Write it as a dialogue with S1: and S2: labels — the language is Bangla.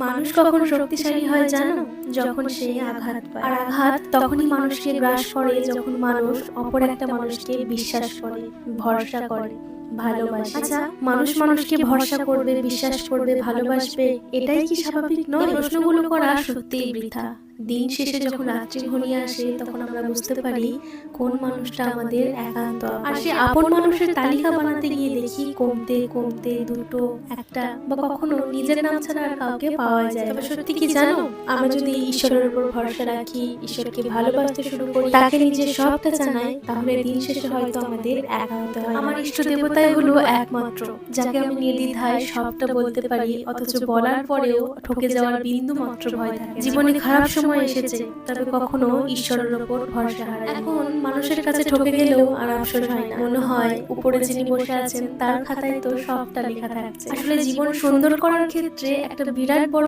S1: মানুষ কখন শক্তিশালী হয় জানো? যখন সে আঘাত পায়। আর আঘাত তখনই মানুষকে গ্রাস করে যখন মানুষ অপর একটা মানুষকে বিশ্বাস করে, ভরসা করে, ভালোবাসে। আচ্ছা, মানুষ মানুষকে ভরসা করবে, বিশ্বাস করবে, ভালোবাসবে, এটাই কি স্বাভাবিক নয়? এই প্রশ্নগুলো করা সত্যিই বৃথা। দিন শেষে যখন রাত্রি ঘনিয়ে আসে তখন আমরা বুঝতে পারি কোন মানুষটা আমাদের একান্ত আপন। আর সে আপন মানুষের তালিকা বানাতে গিয়ে দেখি কমতে কমতে দুটো, একটা বা কখনো নিজের নাম ছাড়া আর কাউকে পাওয়া যায়। তবে সত্যি কি জানো, আমরা যদি ঈশ্বরের উপর ভরসা রাখি, ঈশ্বরকে ভালোবাসতে শুরু করি, তাকে নিজের সবটা জানাই, তাহলে দিন শেষে হয়তো আমাদের একা হতে হয়। আমার ইষ্ট দেবতাই হলো একমাত্র যাকে আমি নির্দ্বিধায় সবটা বলতে পারি, অথচ বলার পরেও ঠকে যাওয়ার বিন্দু মাত্র ভয় থাকে। জীবনে খারাপ সময় এসেছে, তবে কখনো ঈশ্বরের উপর ভরসা হারাই। এখন মানুষের কাছে ঠকে গেলেও আর আফসোস হয় না, মনে হয় উপরে যিনি বসে আছেন তার খাতায় তো সবটা লেখা থাকছে। আসলে জীবন সুন্দর করার ক্ষেত্রে একটা বিরাট বড়